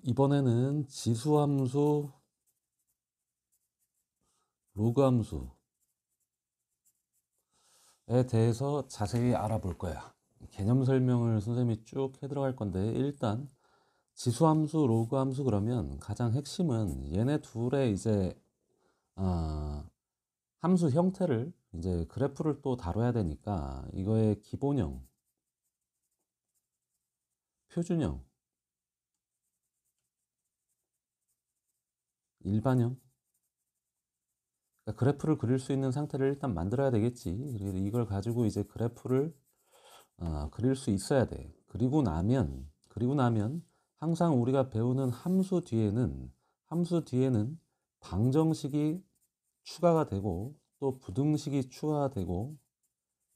이번에는 지수함수, 로그함수에 대해서 자세히 알아볼 거야. 개념 설명을 선생님이 쭉 해 들어갈 건데, 일단 지수함수, 로그함수 그러면 가장 핵심은 얘네 둘의 이제 함수 형태를 이제 그래프를 또 다뤄야 되니까 이거의 기본형, 표준형, 일반형, 그러니까 그래프를 그릴 수 있는 상태를 일단 만들어야 되겠지. 그래서 이걸 가지고 이제 그래프를 그릴 수 있어야 돼. 그리고 나면 항상 우리가 배우는 함수 뒤에는 방정식이 추가가 되고 또 부등식이 추가가 되고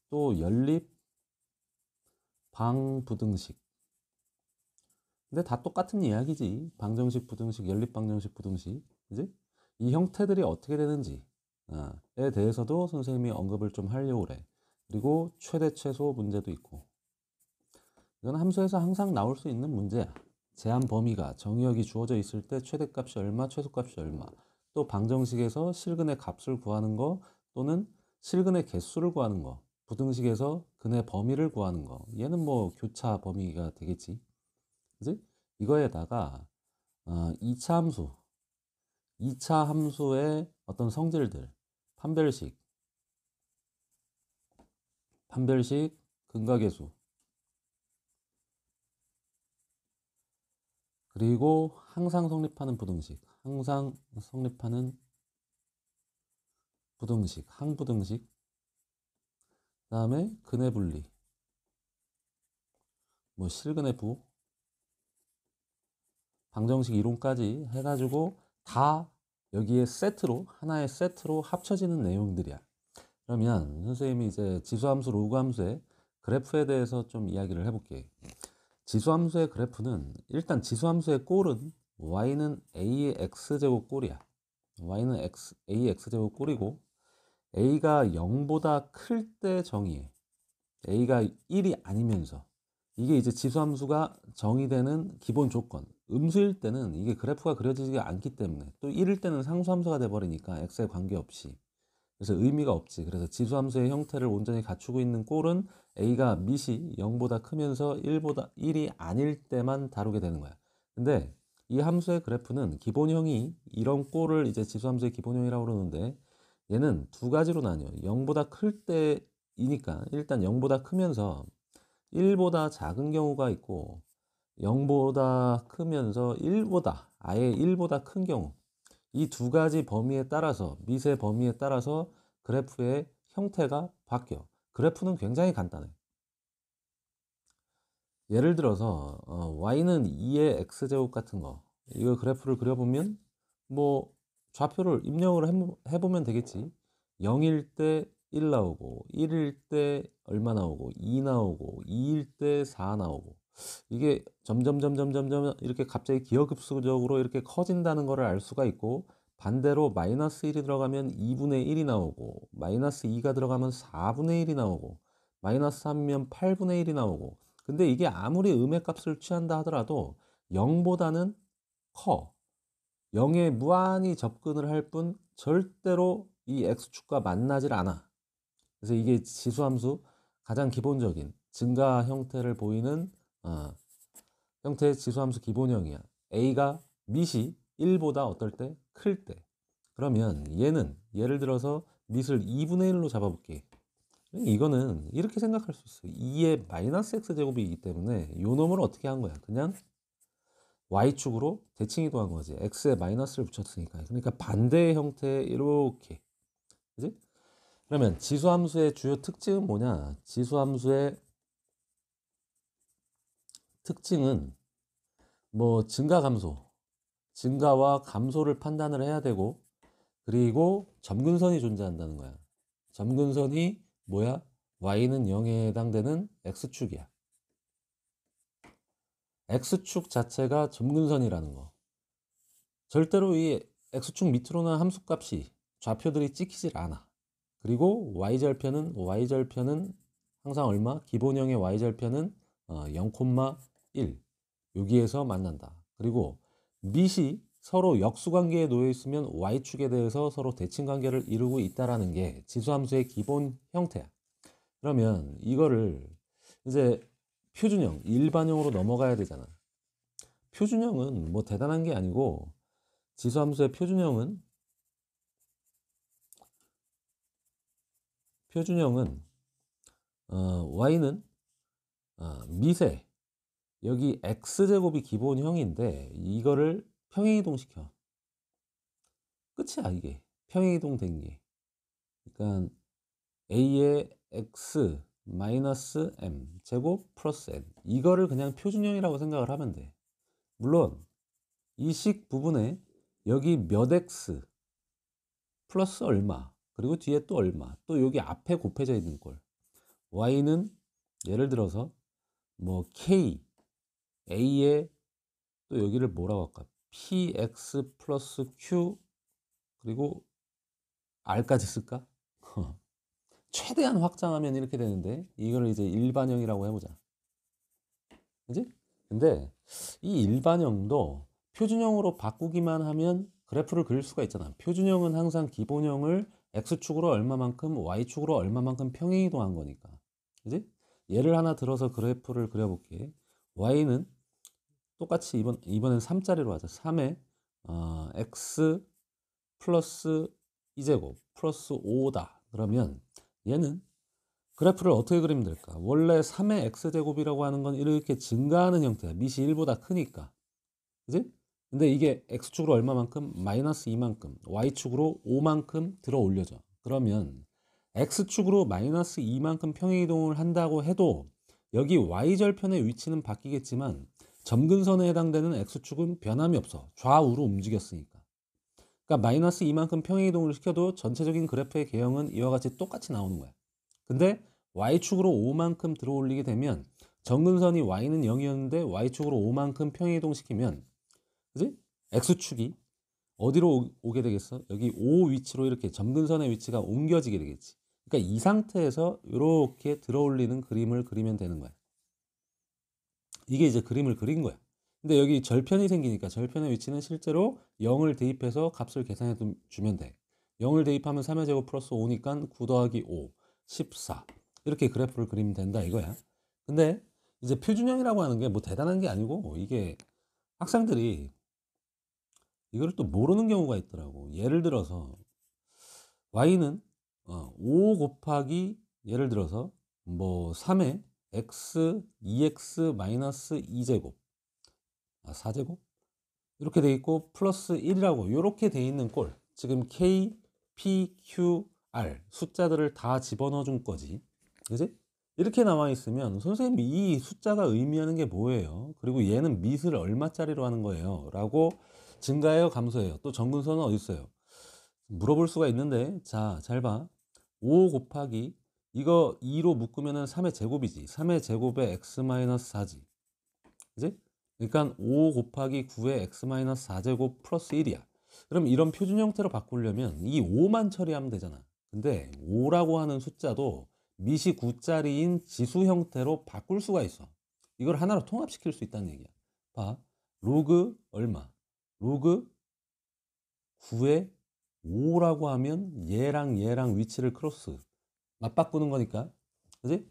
또 연립, 방부등식. 근데 다 똑같은 이야기지. 방정식, 부등식, 연립, 방정식, 부등식. 그지? 이 형태들이 어떻게 되는지에 대해서도 선생님이 언급을 좀 하려고 그래. 그리고 최대, 최소 문제도 있고. 이건 함수에서 항상 나올 수 있는 문제야. 제한 범위가 정의역이 주어져 있을 때 최대값이 얼마, 최소값이 얼마. 또 방정식에서 실근의 값을 구하는 거 또는 실근의 개수를 구하는 거. 부등식에서 근의 범위를 구하는 거. 얘는 뭐 교차 범위가 되겠지. 그지? 이거에다가 2차 함수. 2차 함수의 어떤 성질들. 판별식, 근각계수. 그리고 항상 성립하는 부등식, 항부등식, 그 다음에 근의 분리, 뭐 실근의 부, 방정식 이론까지 해가지고 다 여기에 하나의 세트로 합쳐지는 내용들이야. 그러면 선생님이 이제 지수함수, 로그함수의 그래프에 대해서 좀 이야기를 해볼게. 지수함수의 그래프는 일단 지수함수의 꼴은 y는 a의 x제곱 꼴이야. y는 a의 x제곱 꼴이고 a가 0보다 클 때 정의해. a가 1이 아니면서. 이게 이제 지수함수가 정의되는 기본 조건. 음수일 때는 이게 그래프가 그려지지가 않기 때문에 또 1일 때는 상수함수가 돼버리니까 x에 관계없이. 그래서 의미가 없지. 그래서 지수함수의 형태를 온전히 갖추고 있는 꼴은 a가 밑이 0보다 크면서 1이 아닐 때만 다루게 되는 거야. 근데 이 함수의 그래프는 기본형이 이런 꼴을 이제 지수함수의 기본형이라고 그러는데 얘는 두 가지로 나뉘어. 0보다 클 때이니까 일단 0보다 크면서 1보다 작은 경우가 있고 0보다 크면서 아예 1보다 큰 경우. 이 두 가지 범위에 따라서, 미세 범위에 따라서 그래프의 형태가 바뀌어. 그래프는 굉장히 간단해. 예를 들어서 y는 2의 x제곱 같은 거, 이거 그래프를 그려보면 뭐 좌표를 입력을 해보면 되겠지. 0일 때 1 나오고 1일 때 얼마 나오고 2 나오고 2일 때 4 나오고 이게 점점 이렇게 갑자기 기하급수적으로 이렇게 커진다는 것을 알 수가 있고, 반대로 마이너스 1이 들어가면 2분의 1이 나오고 마이너스 2가 들어가면 4분의 1이 나오고 마이너스 3이면 8분의 1이 나오고. 근데 이게 아무리 음의 값을 취한다 하더라도 0보다는 커. 0에 무한히 접근을 할 뿐 절대로 이 x축과 만나질 않아. 그래서 이게 지수함수 가장 기본적인 증가 형태를 보이는 형태의 지수함수 기본형이야. a가 밑이 1보다 어떨 때? 클 때. 그러면 얘는 예를 들어서 밑을 2분의 1로 잡아볼게. 이거는 이렇게 생각할 수 있어. 2의 마이너스 x제곱이기 때문에 이 놈을 어떻게 한 거야? 그냥 y축으로 대칭 이동한 거지. x에 마이너스를 붙였으니까. 그러니까 반대의 형태 이렇게. 그지? 그러면 지수함수의 주요 특징은 뭐냐? 지수함수의 특징은 뭐 증가와 감소를 판단을 해야 되고, 그리고 점근선이 존재한다는 거야. 점근선이 뭐야? y는 0에 해당되는 x축이야. x축 자체가 점근선이라는 거. 절대로 이 x축 밑으로는 함수값이 좌표들이 찍히질 않아. 그리고 y절편은 항상 얼마? 기본형의 y절편은 0,1 여기에서 만난다. 그리고 밑이 서로 역수관계에 놓여 있으면 y축에 대해서 서로 대칭관계를 이루고 있다라는 게 지수함수의 기본 형태야. 그러면 이거를 이제 표준형, 일반형으로 넘어가야 되잖아. 표준형은 뭐 대단한 게 아니고 지수함수의 표준형은 y는 밑에 여기 x제곱이 기본형인데 이거를 평행이동시켜. 끝이야 이게. 평행이동 된 게. 그러니까 a의 x 마이너스 m 제곱 플러스 n 이거를 그냥 표준형이라고 생각을 하면 돼. 물론 이 식 부분에 여기 몇 x 플러스 얼마 그리고 뒤에 또 얼마 또 여기 앞에 곱해져 있는 꼴 y는 예를 들어서 뭐 k a에 또 여기를 뭐라고 할까 px 플러스 q 그리고 r까지 쓸까? 최대한 확장하면 이렇게 되는데 이걸 이제 일반형이라고 해보자. 그지? 근데 이 일반형도 표준형으로 바꾸기만 하면 그래프를 그릴 수가 있잖아. 표준형은 항상 기본형을 x축으로 얼마만큼 y축으로 얼마만큼 평행이동한 거니까. 그지? 예를 하나 들어서 그래프를 그려볼게. y는 똑같이 이번엔 3짜리로 하자. 3에 x 플러스 2제곱 플러스 5다. 그러면 얘는 그래프를 어떻게 그리면 될까? 원래 3의 x제곱이라고 하는 건 이렇게 증가하는 형태야. 밑이 1보다 크니까. 그지? 근데 이게 x축으로 얼마만큼? 마이너스 2만큼, y축으로 5만큼 들어 올려져. 그러면 x축으로 마이너스 2만큼 평행이동을 한다고 해도 여기 y절편의 위치는 바뀌겠지만 점근선에 해당되는 x축은 변함이 없어. 좌우로 움직였으니까. 그러니까 마이너스 2만큼 평행이동을 시켜도 전체적인 그래프의 개형은 이와 같이 똑같이 나오는 거야. 근데 y축으로 5만큼 들어 올리게 되면 점근선이 y는 0이었는데 y축으로 5만큼 평행이동 시키면 그지? x축이 어디로 오게 되겠어? 여기 5 위치로 이렇게 점근선의 위치가 옮겨지게 되겠지. 그러니까 이 상태에서 이렇게 들어 올리는 그림을 그리면 되는 거야. 이게 이제 그림을 그린 거야. 근데 여기 절편이 생기니까 절편의 위치는 실제로 0을 대입해서 값을 계산해 주면 돼. 0을 대입하면 3의 제곱 플러스 5니까 9 더하기 5, 14. 이렇게 그래프를 그리면 된다 이거야. 근데 이제 표준형이라고 하는 게 뭐 대단한 게 아니고 이게 학생들이 이걸 또 모르는 경우가 있더라고. 예를 들어서 y는 5 곱하기 예를 들어서 뭐 3의 x, 2x 마이너스 2제곱 4제곱 이렇게 돼 있고 플러스 1이라고 이렇게 돼 있는 꼴 지금 K, P, Q, R 숫자들을 다 집어넣어 준 거지 그지? 이렇게 나와 있으면 선생님이 이 숫자가 의미하는 게 뭐예요? 그리고 얘는 밑을 얼마짜리로 하는 거예요? 라고 증가해요 감소해요? 또 점근선은 어디 있어요? 물어볼 수가 있는데 자 잘 봐. 5 곱하기 이거 2로 묶으면 3의 제곱이지 3의 제곱에 x-4지 그지? 그러니까 5 곱하기 9의 x-4제곱 플러스 1이야. 그럼 이런 표준 형태로 바꾸려면 이 5만 처리하면 되잖아. 근데 5라고 하는 숫자도 밑이 9짜리인 지수 형태로 바꿀 수가 있어. 이걸 하나로 통합시킬 수 있다는 얘기야. 봐. 로그 얼마? 로그 9의 5라고 하면 얘랑 얘랑 위치를 크로스 맞바꾸는 거니까. 그지?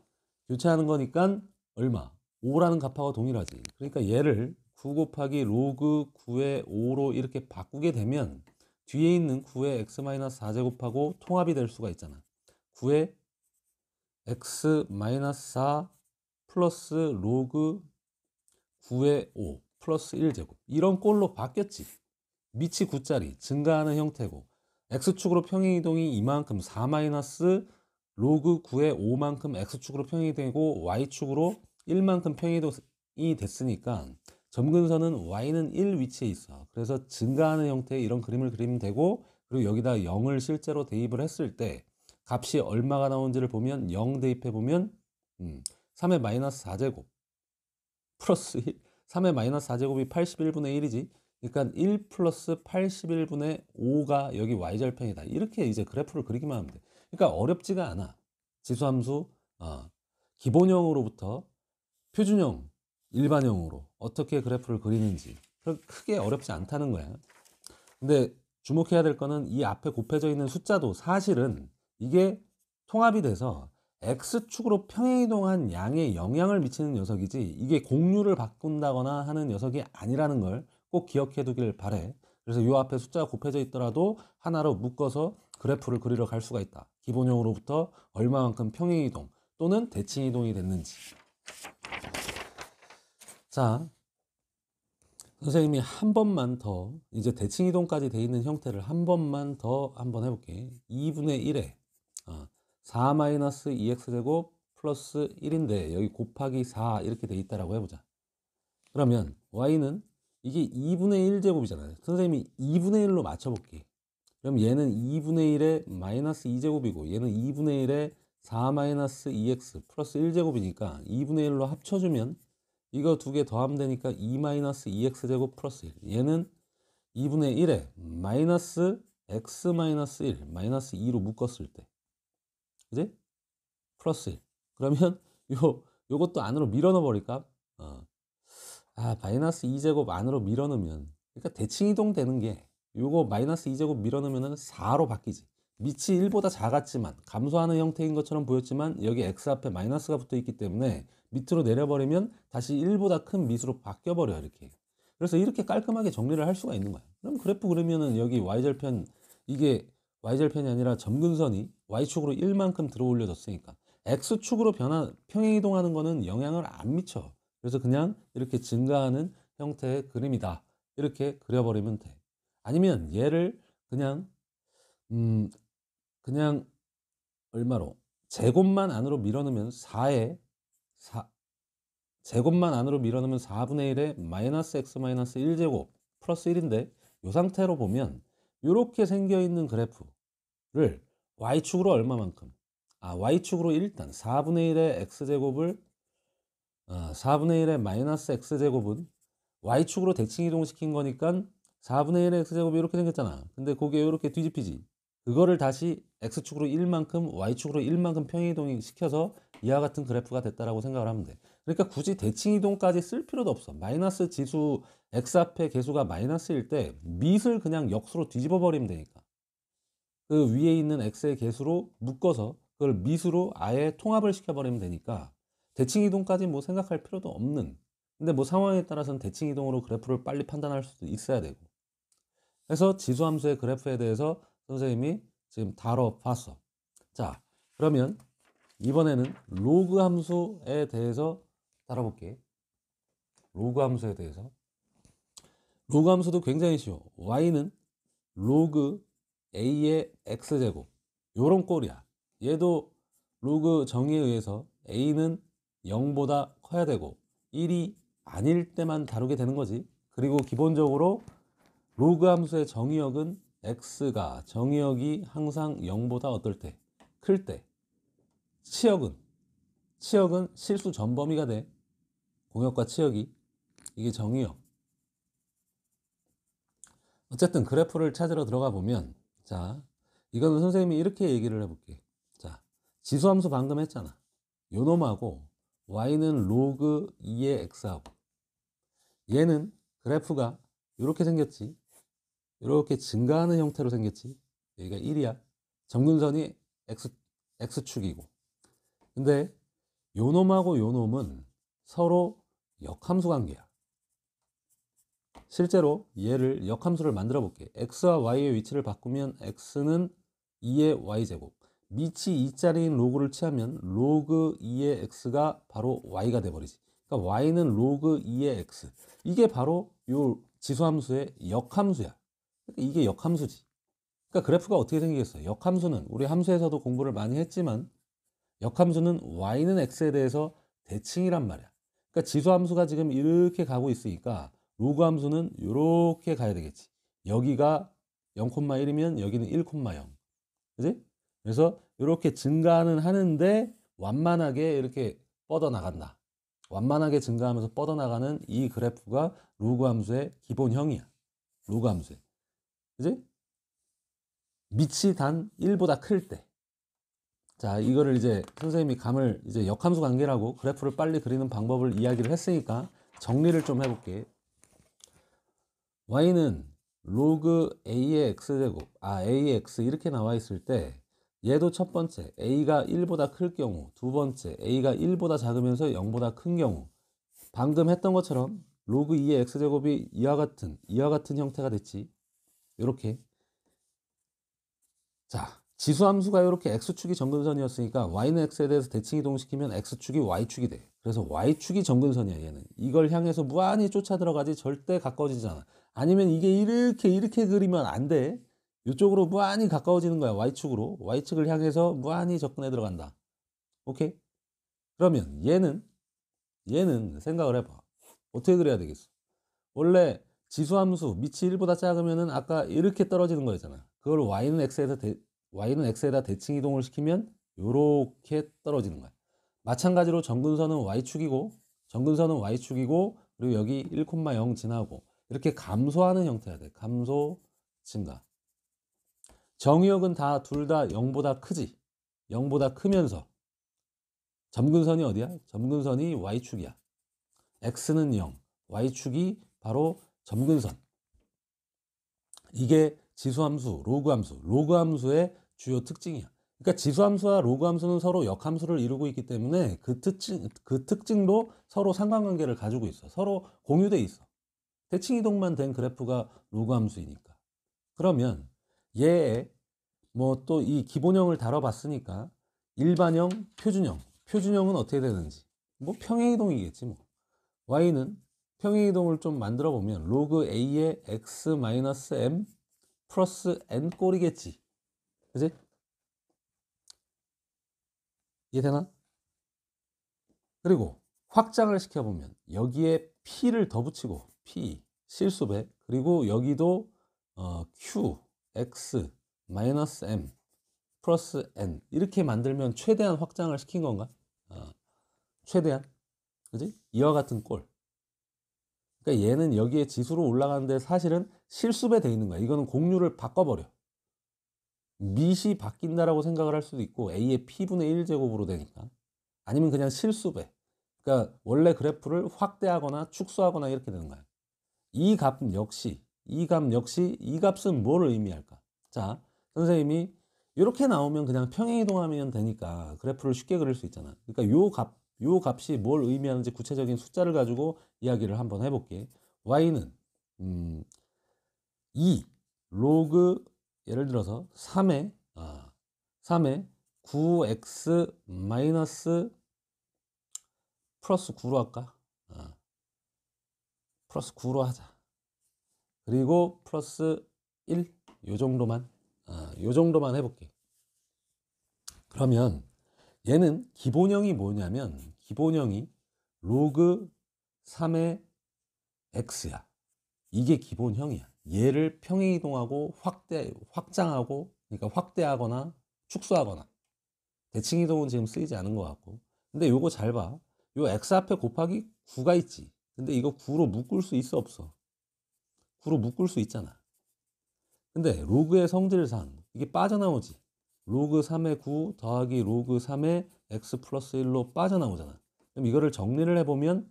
교체하는 거니까 얼마? 5라는 값하고 동일하지. 그러니까 얘를 9 곱하기 로그 9의 5로 이렇게 바꾸게 되면 뒤에 있는 9의 x-4제곱하고 통합이 될 수가 있잖아. 9의 x-4 플러스 로그 9의 5 플러스 1제곱 이런 꼴로 바뀌었지. 밑이 9짜리 증가하는 형태고 x축으로 평행이동이 이만큼 4 마이너스 로그 9의 5만큼 x축으로 평행이되고 y축으로 1만큼 평행이동이 됐으니까 점근선은 y는 1 위치에 있어. 그래서 증가하는 형태의 이런 그림을 그리면 되고 그리고 여기다 0을 실제로 대입을 했을 때 값이 얼마가 나오는지를 보면 0 대입해 보면 3의 마이너스 4제곱 플러스 1 3의 마이너스 4제곱이 81분의 1이지. 그러니까 1 플러스 81분의 5가 여기 y절편이다. 이렇게 이제 그래프를 그리기만 하면 돼. 그러니까 어렵지가 않아. 지수함수 기본형으로부터 표준형, 일반형으로 어떻게 그래프를 그리는지 크게 어렵지 않다는 거야. 근데 주목해야 될 거는 이 앞에 곱해져 있는 숫자도 사실은 이게 통합이 돼서 X축으로 평행이동한 양에 영향을 미치는 녀석이지 이게 공류를 바꾼다거나 하는 녀석이 아니라는 걸 꼭 기억해 두길 바래. 그래서 이 앞에 숫자가 곱해져 있더라도 하나로 묶어서 그래프를 그리러 갈 수가 있다. 기본형으로부터 얼마만큼 평행이동 또는 대칭이동이 됐는지. 자, 선생님이 한 번만 더 이제 대칭이동까지 돼 있는 형태를 한 번만 더 한번 해볼게. 2분의 1에 4-2x제곱 플러스 1인데 여기 곱하기 4 이렇게 돼 있다라고 해보자. 그러면 y는 이게 2분의 1제곱이잖아요. 선생님이 2분의 1로 맞춰볼게. 그럼 얘는 2분의 1에 마이너스 2제곱이고 얘는 2분의 1에 4-2x 플러스 1제곱이니까 2분의 1로 합쳐주면 이거 두 개 더하면 되니까 2-2x제곱 플러스 1. 얘는 2분의 1에 마이너스 x 마이너스 1 마이너스 2로 묶었을 때 그지? 플러스 1. 그러면 요것도 안으로 밀어넣어 버릴까? 마이너스 2제곱 안으로 밀어넣으면 그러니까 대칭이동 되는 게 요거 마이너스 2제곱 밀어넣으면 4로 바뀌지. 밑이 1보다 작았지만 감소하는 형태인 것처럼 보였지만 여기 x 앞에 마이너스가 붙어 있기 때문에 밑으로 내려버리면 다시 1보다 큰 밑으로 바뀌어버려 이렇게. 그래서 이렇게 깔끔하게 정리를 할 수가 있는 거야. 그럼 그래프 그리면은 여기 y절편 이게 y절편이 아니라 점근선이 y축으로 1만큼 들어 올려졌으니까 x축으로 평행이동하는 거는 영향을 안 미쳐. 그래서 그냥 이렇게 증가하는 형태의 그림이다. 이렇게 그려버리면 돼. 아니면 얘를 그냥 그냥 얼마로 제곱만 안으로 밀어넣으면 4제곱만 안으로 밀어넣으면 4분의 1에 마이너스 x 마이너스 1제곱 플러스 1인데 이 상태로 보면 이렇게 생겨있는 그래프를 y축으로 얼마만큼 y축으로 일단 4분의 1의 x제곱을 4분의 1의 마이너스 x제곱은 y축으로 대칭이동 시킨 거니까 4분의 1의 x제곱이 이렇게 생겼잖아. 근데 그게 이렇게 뒤집히지. 그거를 다시 x축으로 1만큼 y축으로 1만큼 평행이동 시켜서 이와 같은 그래프가 됐다라고 생각을 하면 돼. 그러니까 굳이 대칭이동까지 쓸 필요도 없어. 마이너스 지수 x 앞에 개수가 마이너스일 때 밑을 그냥 역수로 뒤집어 버리면 되니까. 그 위에 있는 x의 개수로 묶어서 그걸 밑으로 아예 통합을 시켜버리면 되니까 대칭이동까지 뭐 생각할 필요도 없는. 근데 뭐 상황에 따라서는 대칭이동으로 그래프를 빨리 판단할 수도 있어야 되고. 그래서 지수함수의 그래프에 대해서 선생님이 지금 다뤄봤어. 자, 그러면 이번에는 로그 함수에 대해서 다뤄볼게. 로그 함수에 대해서. 로그 함수도 굉장히 쉬워. y는 로그 a의 x제곱 요런 꼴이야. 얘도 로그 정의에 의해서 a는 0보다 커야 되고 1이 아닐 때만 다루게 되는 거지. 그리고 기본적으로 로그 함수의 정의역은 x가 정의역이 항상 0보다 어떨 때? 클 때. 치역은 실수 전범위가 돼. 공역과 치역이. 이게 정의역. 어쨌든 그래프를 찾으러 들어가 보면 자, 이거는 선생님이 이렇게 얘기를 해볼게. 자, 지수함수 방금 했잖아. 요놈하고 y는 로그 2의 x하고 얘는 그래프가 이렇게 생겼지. 이렇게 증가하는 형태로 생겼지. 여기가 1이야. 점근선이 x축이고. 근데 요놈하고 요놈은 서로 역함수 관계야. 실제로 얘를 역함수를 만들어 볼게. x와 y의 위치를 바꾸면 x는 2의 y제곱. 밑이 2짜리인 로그를 취하면 로그 2의 x가 바로 y가 돼버리지. 그러니까 y는 로그 2의 x. 이게 바로 요 지수함수의 역함수야. 그러니까 이게 역함수지. 그러니까 그래프가 어떻게 생기겠어? 역함수는 우리 함수에서도 공부를 많이 했지만 역함수는 y는 x에 대해서 대칭이란 말이야. 그러니까 지수함수가 지금 이렇게 가고 있으니까 로그 함수는 이렇게 가야 되겠지. 여기가 0,1이면 여기는 1,0. 그지? 그래서 이렇게 증가는 하는데 완만하게 이렇게 뻗어나간다. 완만하게 증가하면서 뻗어나가는 이 그래프가 로그 함수의 기본형이야. 로그 함수의. 그지? 밑이 단 1보다 클 때. 자, 이거를 이제 선생님이 감을 이제 역함수 관계라고 그래프를 빨리 그리는 방법을 이야기를 했으니까 정리를 좀 해볼게. y는 로그 a의 x제곱, ax 이렇게 나와 있을 때 얘도 첫 번째 a가 1보다 클 경우, 두 번째 a가 1보다 작으면서 0보다 큰 경우, 방금 했던 것처럼 로그 2의 x제곱이 이와 같은 형태가 됐지. 이렇게. 자, 지수함수가 이렇게 x축이 정근선이었으니까 y는 x에 대해서 대칭 이동시키면 x축이 y축이 돼. 그래서 y축이 정근선이야, 얘는. 이걸 향해서 무한히 쫓아 들어가지 절대 가까워지잖아. 아니면 이게 이렇게 그리면 안 돼. 이쪽으로 무한히 가까워지는 거야, y축으로. y축을 향해서 무한히 접근해 들어간다. 오케이? 그러면 얘는 생각을 해봐. 어떻게 그려야 되겠어? 원래 지수함수 밑이 1보다 작으면은 아까 이렇게 떨어지는 거였잖아. 그걸 y는 x에다 대칭 이동을 시키면 이렇게 떨어지는 거야. 마찬가지로 정근선은 y축이고 그리고 여기 1,0 지나고 이렇게 감소하는 형태야 돼. 감소, 증가. 정의역은 둘 다 0보다 크지. 0보다 크면서 점근선이 어디야? 점근선이 y축이야. x는 0, y축이 바로 점근선. 이게 지수함수, 로그함수의 주요 특징이야. 그러니까 지수함수와 로그함수는 서로 역함수를 이루고 있기 때문에 그 특징도 서로 상관관계를 가지고 있어. 서로 공유돼 있어. 대칭 이동만 된 그래프가 로그함수이니까. 그러면 얘의 뭐 또 이 기본형을 다뤄봤으니까 일반형, 표준형은 어떻게 되는지 뭐 평행이동이겠지 뭐. y는 평행이동을 좀 만들어 보면 로그 a의 x-m 플러스 n 꼴이겠지. 그지? 이해되나? 그리고 확장을 시켜보면 여기에 p를 더 붙이고 p 실수배, 그리고 여기도 q x 마이너스 m 플러스 n 이렇게 만들면 최대한 확장을 시킨 건가? 최대한. 그지? 이와 같은 꼴. 그러니까 얘는 여기에 지수로 올라가는데 사실은 실수배 돼 있는 거야. 이거는 공률을 바꿔버려. 밑이 바뀐다라고 생각을 할 수도 있고 a의 p분의 1제곱으로 되니까. 아니면 그냥 실수배. 그러니까 원래 그래프를 확대하거나 축소하거나 이렇게 되는 거야. 이 값은 뭘 의미할까? 자, 선생님이 이렇게 나오면 그냥 평행이동하면 되니까 그래프를 쉽게 그릴 수 있잖아. 그러니까 요 값이 뭘 의미하는지 구체적인 숫자를 가지고 이야기를 한번 해볼게. y는 2 로그 예를 들어서 3의 9x 마이너스 플러스 9로 할까? 플러스 9로 하자. 그리고 플러스 1, 요 정도만 해볼게. 그러면 얘는 기본형이 뭐냐면 기본형이 로그 3의 x야. 이게 기본형이야. 얘를 평행이동하고 확장하고, 그러니까 확대하거나 축소하거나. 대칭이동은 지금 쓰이지 않은 것 같고. 근데 요거 잘 봐. 요 x 앞에 곱하기 9가 있지. 근데 이거 9로 묶을 수 있어, 없어? 9로 묶을 수 있잖아. 근데 로그의 성질상 이게 빠져나오지. 로그 3의 9 더하기 로그 3의 x 플러스 1로 빠져나오잖아. 그럼 이거를 정리를 해보면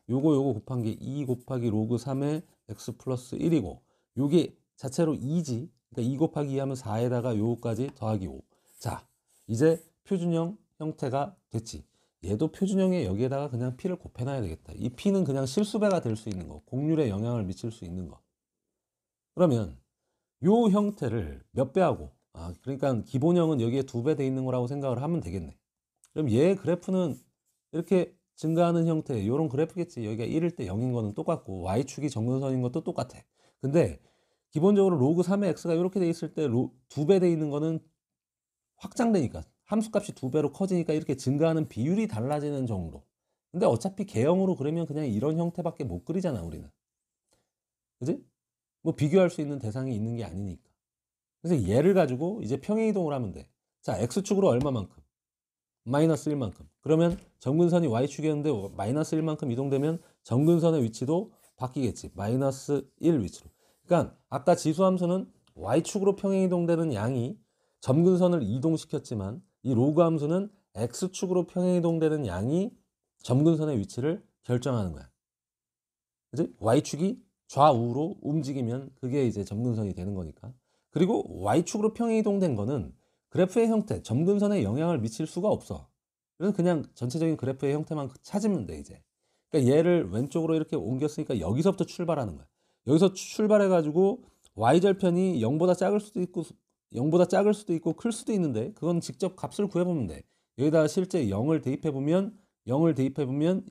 요거 곱한 게 2 곱하기 로그 3의 x 플러스 1이고 요게 자체로 2지. 그러니까 2 곱하기 2 하면 4에다가 요거까지 더하기 5. 자, 이제 표준형 형태가 됐지. 얘도 표준형에 여기에다가 그냥 p를 곱해놔야 되겠다. 이 p는 그냥 실수배가 될 수 있는 거, 공률에 영향을 미칠 수 있는 거. 그러면 요 형태를 몇 배 하고, 그러니까 기본형은 여기에 2배 돼 있는 거라고 생각을 하면 되겠네. 그럼 얘 그래프는 이렇게 증가하는 형태, 이런 그래프겠지. 여기가 1일 때 0인 거는 똑같고 y축이 정근선인 것도 똑같아. 근데 기본적으로 로그 3의 x가 이렇게 돼 있을 때 2배 돼 있는 거는 확장되니까 함수값이 2배로 커지니까 이렇게 증가하는 비율이 달라지는 정도. 근데 어차피 개형으로 그리면 그냥 이런 형태밖에 못 그리잖아, 우리는. 그지? 뭐 비교할 수 있는 대상이 있는 게 아니니까. 그래서 얘를 가지고 이제 평행이동을 하면 돼. 자, x축으로 얼마만큼? 마이너스 1만큼. 그러면 정근선이 y축이었는데 마이너스 1만큼 이동되면 정근선의 위치도 바뀌겠지. 마이너스 1 위치로. 그러니까 아까 지수함수는 y축으로 평행이동되는 양이 점근선을 이동시켰지만 이 로그 함수는 x축으로 평행이동되는 양이 점근선의 위치를 결정하는 거야. 그치? y축이 좌우로 움직이면 그게 이제 점근선이 되는 거니까. 그리고 Y축으로 평행이동된 거는 그래프의 형태, 점근선에 영향을 미칠 수가 없어. 그래서 그냥 전체적인 그래프의 형태만 찾으면 돼, 이제. 그러니까 얘를 왼쪽으로 이렇게 옮겼으니까 여기서부터 출발하는 거야. 여기서 출발해가지고 Y절편이 0보다 작을 수도 있고 0보다 작을 수도 있고 클 수도 있는데 그건 직접 값을 구해보면 돼. 여기다가 실제 0을 대입해보면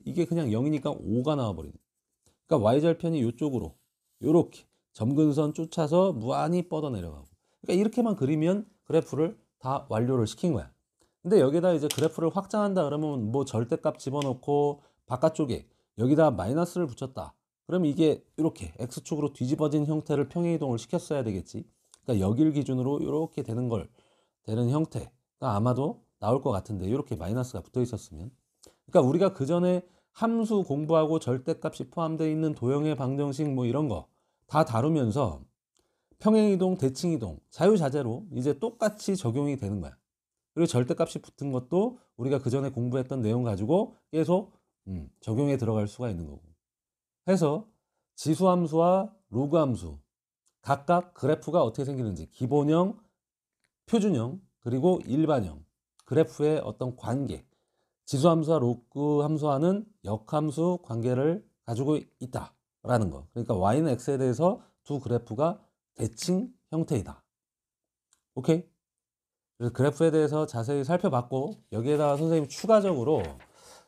이게 그냥 0이니까 5가 나와버리네. 그러니까 Y절편이 이쪽으로 요렇게 점근선 쫓아서 무한히 뻗어 내려가고. 그러니까 이렇게만 그리면 그래프를 다 완료를 시킨 거야. 근데 여기다 이제 그래프를 확장한다 그러면 뭐 절대값 집어넣고 바깥쪽에 여기다 마이너스를 붙였다. 그럼 이게 이렇게 X축으로 뒤집어진 형태를 평행이동을 시켰어야 되겠지. 그러니까 여길 기준으로 이렇게 되는 형태가 아마도 나올 것 같은데 이렇게 마이너스가 붙어 있었으면. 그러니까 우리가 그 전에 함수 공부하고 절대값이 포함되어 있는 도형의 방정식 뭐 이런 거 다 다루면서 평행이동, 대칭이동, 자유자재로 이제 똑같이 적용이 되는 거야. 그리고 절대값이 붙은 것도 우리가 그 전에 공부했던 내용 가지고 계속 적용에 들어갈 수가 있는 거고. 해서 지수함수와 로그함수 각각 그래프가 어떻게 생기는지 기본형, 표준형, 그리고 일반형 그래프의 어떤 관계, 지수함수와 로그함수와는 역함수 관계를 가지고 있다라는 거. 그러니까 y는 x에 대해서 두 그래프가 대칭 형태이다. 오케이? 그래서 그래프에 대해서 자세히 살펴봤고 여기에다가 선생님이 추가적으로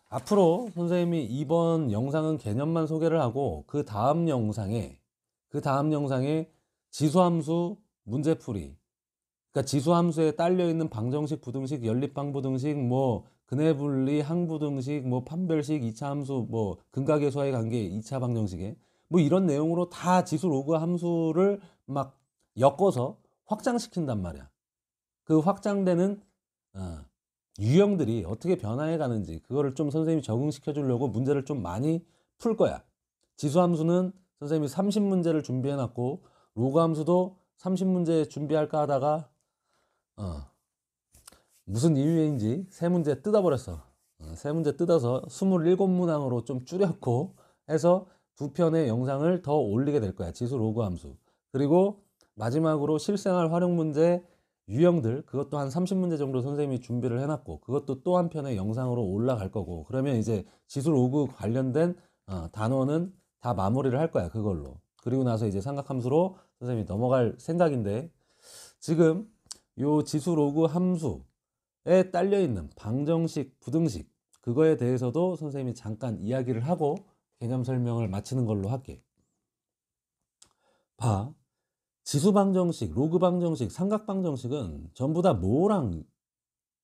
앞으로 선생님이 이번 영상은 개념만 소개를 하고 그 다음 영상에 지수함수 문제풀이, 그러니까 지수함수에 딸려있는 방정식, 부등식, 연립방부등식, 뭐 근해분리, 항부등식, 뭐 판별식, 2차 함수, 뭐 근각계수와의 관계, 2차 방정식에 뭐 이런 내용으로 다 지수 로그 함수를 막 엮어서 확장시킨단 말이야. 그 확장되는 유형들이 어떻게 변화해 가는지 그거를 좀 선생님이 적응시켜 주려고 문제를 좀 많이 풀 거야. 지수함수는 선생님이 30문제를 준비해 놨고 로그함수도 30문제 준비할까 하다가 무슨 이유인지 세 문제 뜯어버렸어. 세 문제 뜯어서 27문항으로 좀 줄였고 해서 두 편의 영상을 더 올리게 될 거야. 지수 로그함수. 그리고 마지막으로 실생활 활용 문제 유형들, 그것도 한 30문제 정도 선생님이 준비를 해놨고 그것도 또 한 편의 영상으로 올라갈 거고, 그러면 이제 지수 로그 관련된 단원은 다 마무리를 할 거야, 그걸로. 그리고 나서 이제 삼각함수로 선생님이 넘어갈 생각인데, 지금 요 지수 로그 함수에 딸려 있는 방정식, 부등식 그거에 대해서도 선생님이 잠깐 이야기를 하고 개념 설명을 마치는 걸로 할게. 봐. 지수 방정식, 로그 방정식, 삼각 방정식은 전부 다 뭐랑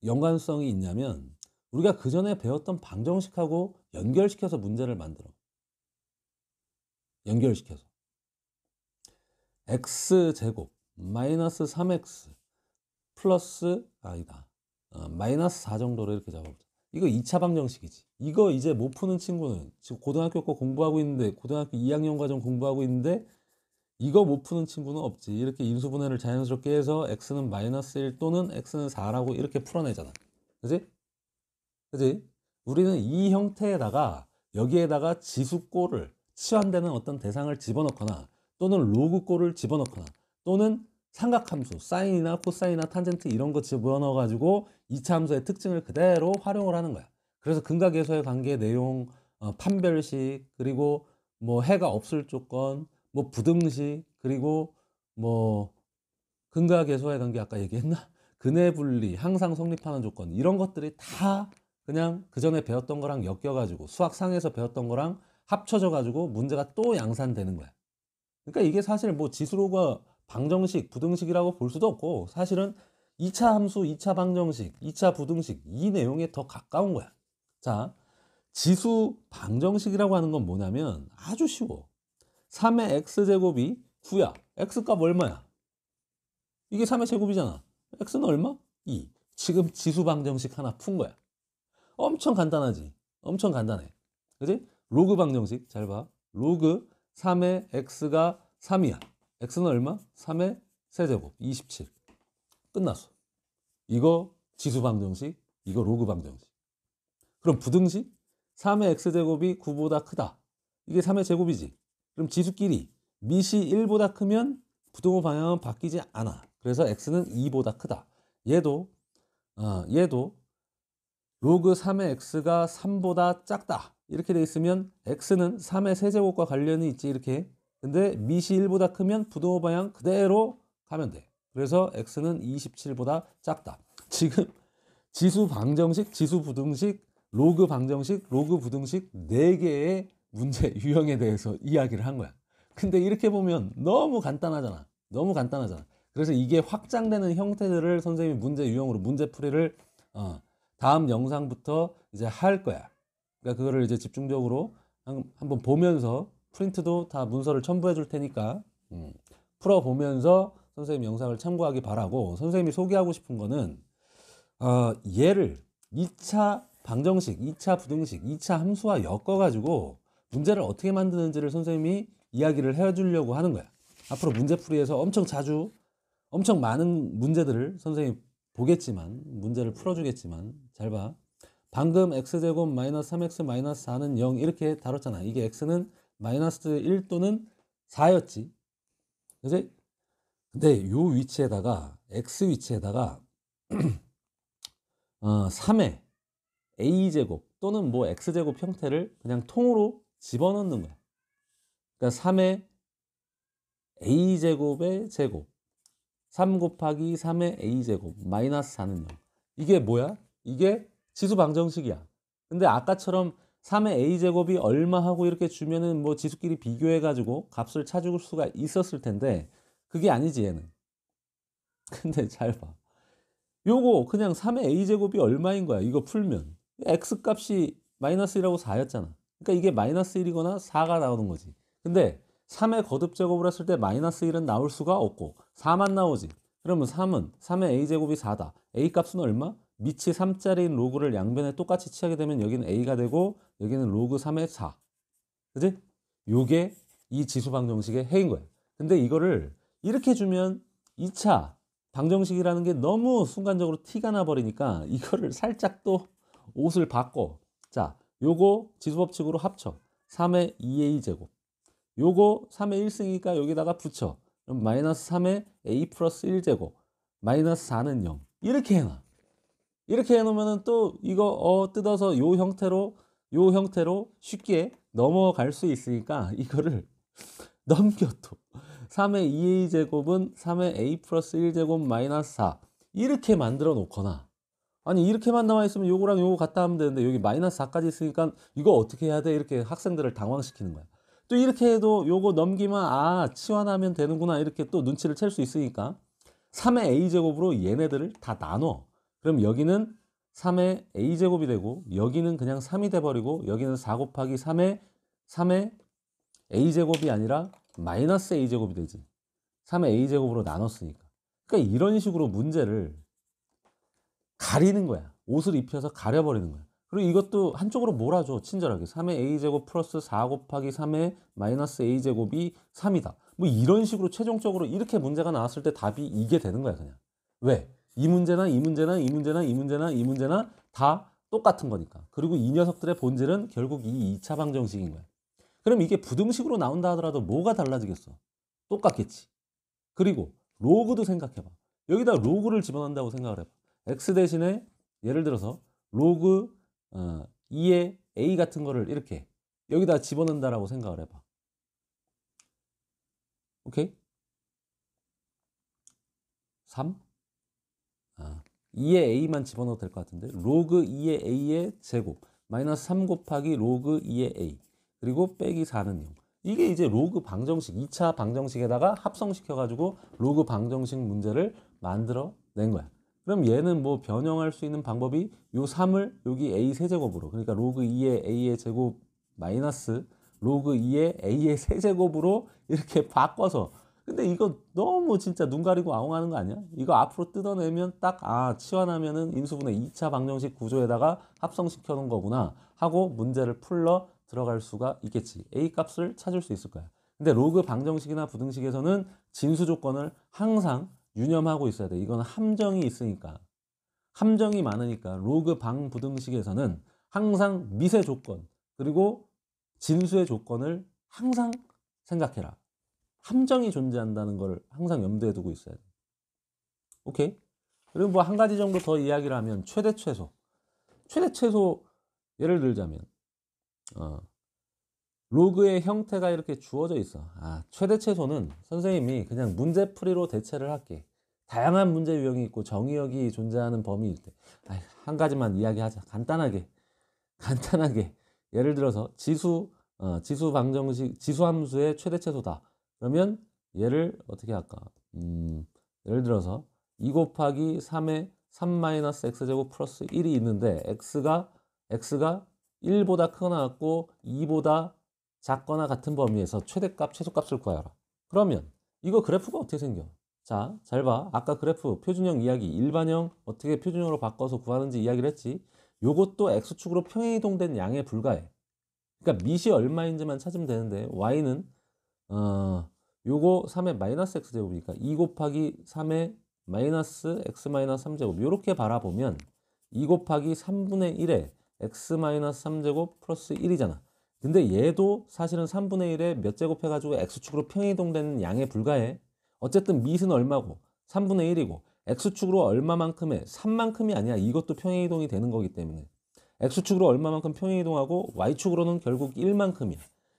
연관성이 있냐면 우리가 그 전에 배웠던 방정식하고 연결시켜서 문제를 만들어. 연결시켜서. x제곱 마이너스 3x 플러스 마이너스 4 정도로 이렇게 잡아보자. 이거 2차 방정식이지. 이거 이제 못 푸는 친구는 지금 고등학교 거 공부하고 있는데, 고등학교 2학년 과정 공부하고 있는데 이거 못 푸는 친구는 없지. 이렇게 인수분해를 자연스럽게 해서 x는 마이너스 1 또는 x는 4라고 이렇게 풀어내잖아. 그지? 그지? 우리는 이 형태에다가 여기에다가 지수꼴을 치환되는 어떤 대상을 집어넣거나 또는 로그꼴을 집어넣거나 또는 삼각함수, 사인이나 코사인이나 탄젠트 이런 거 집어넣어 가지고 2차 함수의 특징을 그대로 활용을 하는 거야. 그래서 근각에서의 관계 내용, 판별식, 그리고 뭐 해가 없을 조건, 뭐 부등식, 그리고 뭐 근각에서의 관계 아까 얘기했나? 근해분리, 항상 성립하는 조건, 이런 것들이 다 그냥 그 전에 배웠던 거랑 엮여가지고 수학상에서 배웠던 거랑 합쳐져가지고 문제가 또 양산되는 거야. 그러니까 이게 사실 뭐 지수로가 방정식, 부등식이라고 볼 수도 없고 사실은 2차 함수, 2차 방정식, 2차 부등식 이 내용에 더 가까운 거야. 자, 지수 방정식이라고 하는 건 뭐냐면 아주 쉬워. 3의 x제곱이 9야. x값 얼마야? 이게 3의 제곱이잖아. x는 얼마? 2. 지금 지수 방정식 하나 푼 거야. 엄청 간단하지? 엄청 간단해. 그지? 로그 방정식 잘 봐. 로그 3의 x가 3이야. x는 얼마? 3의 세제곱 27. 끝났어. 이거 지수 방정식, 이거 로그 방정식. 그럼 부등식? 3의 x제곱이 9보다 크다. 이게 3의 제곱이지. 그럼 지수끼리 밑이 1보다 크면 부등호 방향은 바뀌지 않아. 그래서 x는 2보다 크다. 얘도 로그 3의 x가 3보다 작다. 이렇게 돼 있으면 x는 3의 세제곱과 관련이 있지 이렇게. 근데 밑이 1보다 크면 부등호 방향 그대로 가면 돼. 그래서 x는 27보다 작다. 지금 지수 방정식, 지수 부등식, 로그 방정식, 로그 부등식 4개의 문제 유형에 대해서 이야기를 한 거야. 근데 이렇게 보면 너무 간단하잖아. 너무 간단하잖아. 그래서 이게 확장되는 형태들을 선생님이 문제 유형으로 문제풀이를 다음 영상부터 이제 할 거야. 그러니까 그거를 이제 집중적으로 한번 보면서 프린트도 다 문서를 첨부해 줄 테니까 풀어보면서 선생님 영상을 참고하기 바라고, 선생님이 소개하고 싶은 거는 얘를 2차 방정식, 2차 부등식, 2차 함수와 엮어가지고 문제를 어떻게 만드는지를 선생님이 이야기를 해주려고 하는 거야. 앞으로 문제풀이에서 엄청 많은 문제들을 선생님이 보겠지만, 문제를 풀어주겠지만, 잘 봐. 방금 x제곱 마이너스 3x 마이너스 4는 0 이렇게 다뤘잖아. 이게 x는 마이너스 1 또는 4였지. 그지? 근데 요 위치에다가, x 위치에다가 3의 a제곱 또는 뭐 x제곱 형태를 그냥 통으로 집어넣는 거야. 그러니까 3의 a제곱의 제곱, 3 곱하기 3의 a제곱 마이너스 4는 0. 이게 뭐야? 이게 지수 방정식이야. 근데 아까처럼 3의 a제곱이 얼마 하고 이렇게 주면은 뭐 지수끼리 비교해가지고 값을 찾을 수가 있었을 텐데 그게 아니지 얘는. 근데 잘 봐. 요거 그냥 3의 a제곱이 얼마인 거야. 이거 풀면 x값이 마이너스 1하고 4였잖아. 그러니까 이게 마이너스 1이거나 4가 나오는 거지. 근데 3의 거듭제곱을 했을 때 마이너스 1은 나올 수가 없고 4만 나오지. 그러면 3의 a제곱이 4다. a값은 얼마? 밑이 3짜리인 로그를 양변에 똑같이 취하게 되면 여기는 a가 되고 여기는 로그 3의 4. 그지? 요게 이 지수 방정식의 해인 거야. 근데 이거를 이렇게 주면 2차 방정식이라는 게 너무 순간적으로 티가 나 버리니까 이거를 살짝 또 옷을 바꿔. 자, 요거 지수법칙으로 합쳐. 3의 2a 제곱. 요거 3의 1승이니까 여기다가 붙여. 그럼 마이너스 3의 a 플러스 1제곱. 마이너스 4는 0. 이렇게 해놔. 이렇게 해놓으면 또 이거 뜯어서 요 형태로 쉽게 넘어갈 수 있으니까 이거를 넘겨 또. 3의 2a 제곱은 3의 a 플러스 1제곱 마이너스 4 이렇게 만들어 놓거나, 아니 이렇게만 나와 있으면 요거랑 요거 갖다 하면 되는데 여기 마이너스 4까지 있으니까 이거 어떻게 해야 돼? 이렇게 학생들을 당황시키는 거야. 또 이렇게 해도 요거 넘기면 치환하면 되는구나 이렇게 또 눈치를 챌 수 있으니까 3의 a제곱으로 얘네들을 다 나눠. 그럼 여기는 3의 a제곱이 되고 여기는 그냥 3이 돼버리고 여기는 4 곱하기 3의 a제곱이 아니라 마이너스 a제곱이 되지. 3의 a제곱으로 나눴으니까. 그러니까 이런 식으로 문제를 가리는 거야. 옷을 입혀서 가려버리는 거야. 그리고 이것도 한쪽으로 몰아줘. 친절하게. 3의 a제곱 플러스 4 곱하기 3의 마이너스 a제곱이 3이다. 뭐 이런 식으로 최종적으로 이렇게 문제가 나왔을 때 답이 이게 되는 거야 그냥. 왜? 이 문제나 이 문제나 이 문제나 이 문제나 이 문제나 다 똑같은 거니까. 그리고 이 녀석들의 본질은 결국 이 2차 방정식인 거야. 그럼 이게 부등식으로 나온다 하더라도 뭐가 달라지겠어? 똑같겠지. 그리고 로그도 생각해봐. 여기다 로그를 집어넣는다고 생각을 해봐. x 대신에 예를 들어서 로그 2의 a 같은 거를 이렇게 여기다 집어넣는다라고 생각을 해봐. 오케이? 3? 2의 a만 집어넣어도 될 것 같은데 로그 2의 a의 제곱 마이너스 3 곱하기 로그 2의 a 그리고 빼기 4는 0. 이게 이제 로그 방정식 2차 방정식에다가 합성시켜가지고 로그 방정식 문제를 만들어 낸 거야. 그럼 얘는 뭐 변형할 수 있는 방법이 요 3을 여기 a 세제곱으로, 그러니까 로그 2의 a의 제곱 마이너스 로그 2의 a의 세제곱으로 이렇게 바꿔서. 근데 이거 너무 진짜 눈 가리고 아웅하는 거 아니야? 이거 앞으로 뜯어내면 딱 치환하면은 인수분해 2차 방정식 구조에다가 합성시켜 놓은 거구나 하고 문제를 풀러 들어갈 수가 있겠지. a 값을 찾을 수 있을 거야. 근데 로그 방정식이나 부등식에서는 진수 조건을 항상 유념하고 있어야 돼. 이건 함정이 있으니까. 함정이 많으니까 로그 방 부등식에서는 항상 미세 조건 그리고 진수의 조건을 항상 생각해라. 함정이 존재한다는 걸 항상 염두에 두고 있어야 돼. 오케이? 그리고 뭐 한 가지 정도 더 이야기를 하면 최대 최소. 최대 최소 예를 들자면 로그의 형태가 이렇게 주어져 있어. 최대 최소는 선생님이 그냥 문제풀이로 대체를 할게. 다양한 문제 유형이 있고 정의역이 존재하는 범위일 때. 한 가지만 이야기하자. 간단하게. 예를 들어서 지수 방정식, 지수 함수의 최대 최소다. 그러면 얘를 어떻게 할까? 예를 들어서 2 곱하기 3의 3-x제곱 플러스 1이 있는데 x가 1보다 크거나 같고 2보다 작거나 같은 범위에서 최대값, 최소값을 구하라. 그러면 이거 그래프가 어떻게 생겨? 자, 잘 봐. 아까 그래프 표준형 이야기, 일반형 어떻게 표준형으로 바꿔서 구하는지 이야기를 했지. 요것도 x축으로 평행이동된 양에 불과해. 그러니까 밑이 얼마인지만 찾으면 되는데 y는 요거 3의 마이너스 x제곱이니까 2 곱하기 3의 마이너스 x 마이너스 3제곱 요렇게 바라보면 2 곱하기 3분의 1에 x 마이너스 3제곱 플러스 1이잖아. 근데 얘도 사실은 3분의 1에 몇 제곱 해가지고 x축으로 평행이동되는 양에 불과해. 어쨌든 밑은 얼마고 3분의 1이고 x축으로 얼마만큼에 3만큼이 아니야. 이것도 평행이동이 되는 거기 때문에 x축으로 얼마만큼 평행이동하고 y축으로는 결국 1만큼이야.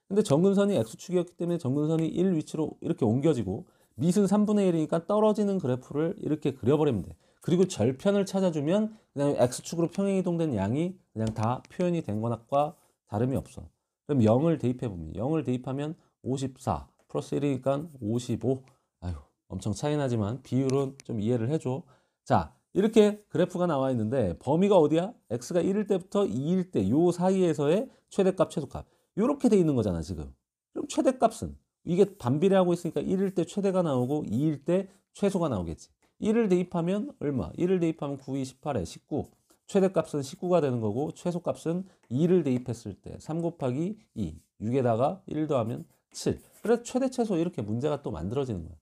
근데 정근선이 x축이었기 때문에 정근선이 1 위치로 이렇게 옮겨지고 밑은 3분의 1이니까 떨어지는 그래프를 이렇게 그려버리면 돼. 그리고 절편을 찾아주면 그냥 x축으로 평행이동된 양이 그냥 다 표현이 된 것과 다름이 없어. 그럼 0을 대입해보면 0을 대입하면 54 플러스 1이니까 55. 아유, 엄청 차이 나지만 비율은 좀 이해를 해줘. 자, 이렇게 그래프가 나와 있는데 범위가 어디야? x가 1일 때부터 2일 때 요 사이에서의 최대값, 최소값. 요렇게 돼 있는 거잖아, 지금. 그럼 최대값은 이게 반비례하고 있으니까 1일 때 최대가 나오고 2일 때 최소가 나오겠지. 1을 대입하면 얼마? 1을 대입하면 9, 2, 18에 19. 최대값은 19가 되는 거고 최소값은 2를 대입했을 때 3 곱하기 2. 6에다가 1 더하면 7. 그래서 최대 최소 이렇게 문제가 또 만들어지는 거야.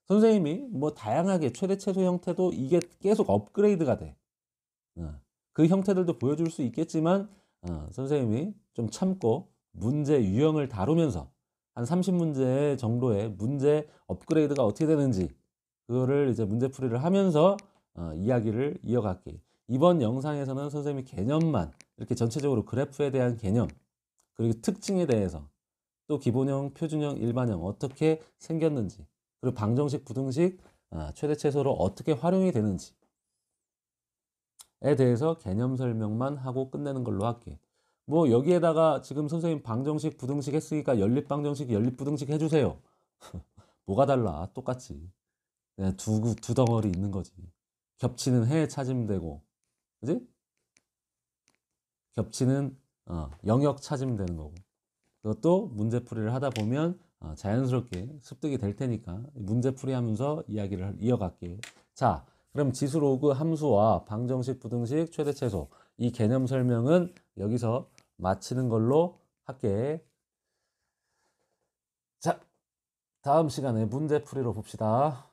선생님이 뭐 다양하게 최대 최소 형태도 이게 계속 업그레이드가 돼. 그 형태들도 보여줄 수 있겠지만 선생님이 좀 참고 문제 유형을 다루면서 한 30문제 정도의 문제 업그레이드가 어떻게 되는지 그거를 이제 문제풀이를 하면서 이야기를 이어갈게. 이번 영상에서는 선생님이 개념만 이렇게 전체적으로 그래프에 대한 개념 그리고 특징에 대해서 또 기본형, 표준형, 일반형 어떻게 생겼는지 그리고 방정식, 부등식, 최대 최소로 어떻게 활용이 되는지에 대해서 개념 설명만 하고 끝내는 걸로 할게. 뭐 여기에다가 지금 선생님 방정식, 부등식 했으니까 연립방정식, 연립부등식 해주세요. 뭐가 달라? 똑같지. 그냥 두 덩어리 있는 거지. 겹치는 해 찾으면 되고, 그지? 겹치는 영역 찾으면 되는 거고. 그것도 문제풀이를 하다 보면 자연스럽게 습득이 될 테니까 문제풀이 하면서 이야기를 이어갈게. 자, 그럼 지수 로그 함수와 방정식, 부등식, 최대 최소 이 개념 설명은 여기서 마치는 걸로 할게. 자, 다음 시간에 문제풀이로 봅시다.